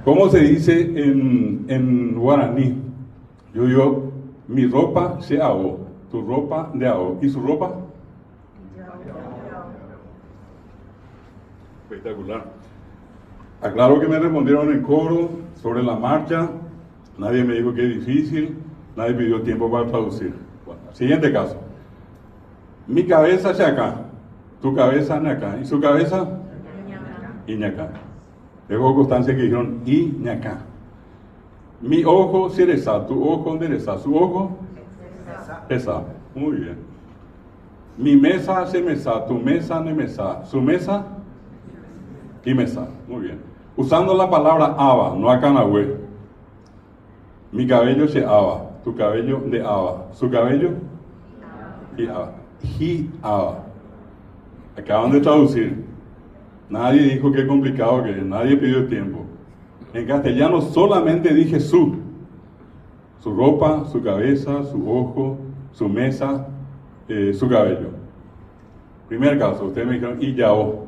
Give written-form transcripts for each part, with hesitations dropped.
¿Cómo se dice en guaraní? Yo digo, mi ropa se ahó, tu ropa de ahó. ¿Y su ropa? Espectacular. Aclaro que me respondieron en coro, sobre la marcha. Nadie me dijo que es difícil, nadie pidió tiempo para traducir. Bueno, siguiente caso. Mi cabeza hacia acá, tu cabeza hacia acá, y su cabeza Iñacá. Dejo constancia que dijeron Iñacá. Mi ojo cereza, tu ojo endereza, su ojo pesa. Muy bien. Mi mesa se mesa, tu mesa ne mesa, su mesa y mesa. Muy bien. Usando la palabra aba, no acanagüe. Mi cabello se aba, tu cabello de aba, su cabello y aba. Hi aba. Acaban de traducir. Nadie dijo qué complicado que es, nadie pidió tiempo. En castellano solamente dije su ropa, su cabeza, su ojo, su mesa, su cabello. Primer caso, ustedes me dijeron iyao.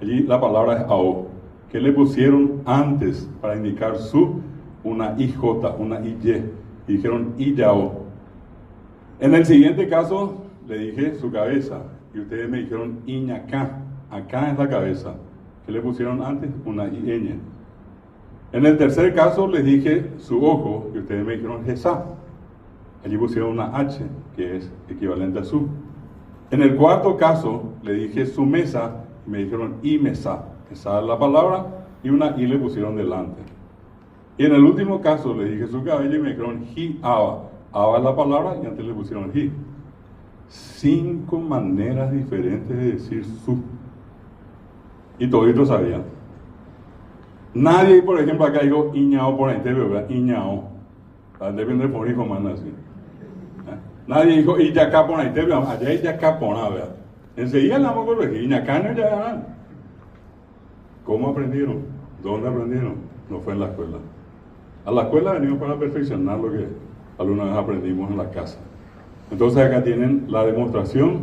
Allí la palabra es ao. ¿Qué le pusieron antes para indicar su? Una IJ, una IY. Y dijeron iyao. En el siguiente caso le dije su cabeza y ustedes me dijeron iñacá. Acá es la cabeza. ¿Qué le pusieron antes? Una IN. En el tercer caso les dije su ojo y ustedes me dijeron jesá. Allí pusieron una H, que es equivalente a su. En el cuarto caso le dije su mesa y me dijeron y mesa. Esa es la palabra y una I le pusieron delante. Y en el último caso le dije su cabello y me dijeron hi aba. Aba es la palabra y antes le pusieron hi. 5 maneras diferentes de decir su. Y toditos sabían. Nadie, por ejemplo, acá digo iñao por ahí, ¿verdad? Iñao. Depende por hijo, man, así. Nadie dijo iyacá por ahí, ¿verdad? Allá iyacá por ahí, ¿verdad? Enseguida la vamos a corregir. Iñacá no ya. ¿Cómo aprendieron? ¿Dónde aprendieron? No fue en la escuela. A la escuela venimos para perfeccionar lo que alguna vez aprendimos en la casa. Entonces acá tienen la demostración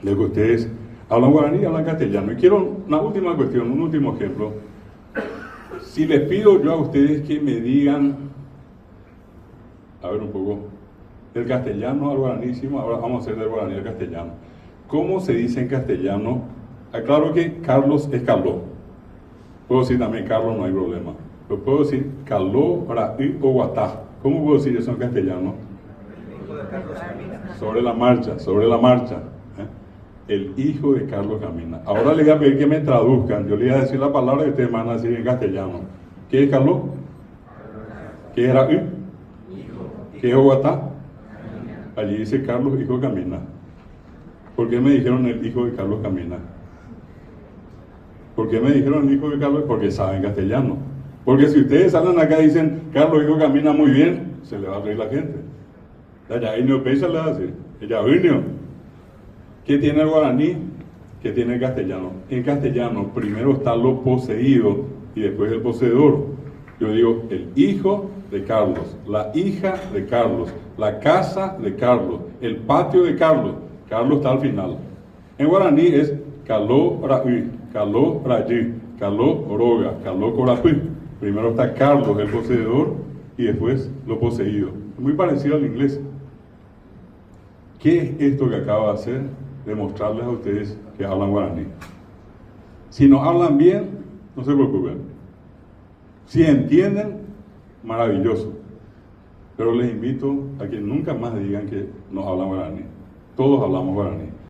de que ustedes hablan guaraní y hablan castellano. Y quiero una última cuestión, un último ejemplo. Si les pido yo a ustedes que me digan, a ver un poco, del castellano al guaranísimo, ahora vamos a hacer del guaraní al castellano. ¿Cómo se dice en castellano? Aclaro que Carlos es Caló. Puedo decir también Carlos, no hay problema. Pero puedo decir Caló, Raí o Guatá. ¿Cómo puedo decir eso en castellano? Sobre la marcha, sobre la marcha. El hijo de Carlos camina. Ahora les voy a pedir que me traduzcan. Yo les voy a decir la palabra y ustedes van a decir en castellano. ¿Qué es Carlos? ¿Qué es Raí? ¿Qué es Guatá? Allí dice Carlos, hijo camina. ¿Por qué me dijeron el hijo de Carlos camina? ¿Por qué me dijeron el hijo de Carlos? Porque saben castellano. Porque si ustedes salen acá y dicen, Carlos, hijo camina muy bien, se le va a reír la gente. Ya ahí no piensa, le va a decir. Ella vino. ¿Qué tiene el guaraní? ¿Qué tiene el castellano? En castellano primero está lo poseído y después el poseedor. Yo digo el hijo de Carlos, la hija de Carlos, la casa de Carlos, el patio de Carlos. Carlos está al final. En guaraní es caló raí, caló rayí, caló roga, caló corapí. Primero está Carlos, el poseedor, y después lo poseído. Muy parecido al inglés. ¿Qué es esto que acabo de hacer? Demostrarles a ustedes que hablan guaraní. Si no hablan bien, no se preocupen. Si entienden, maravilloso. Pero les invito a que nunca más digan que no hablan guaraní. Todos hablamos guaraní.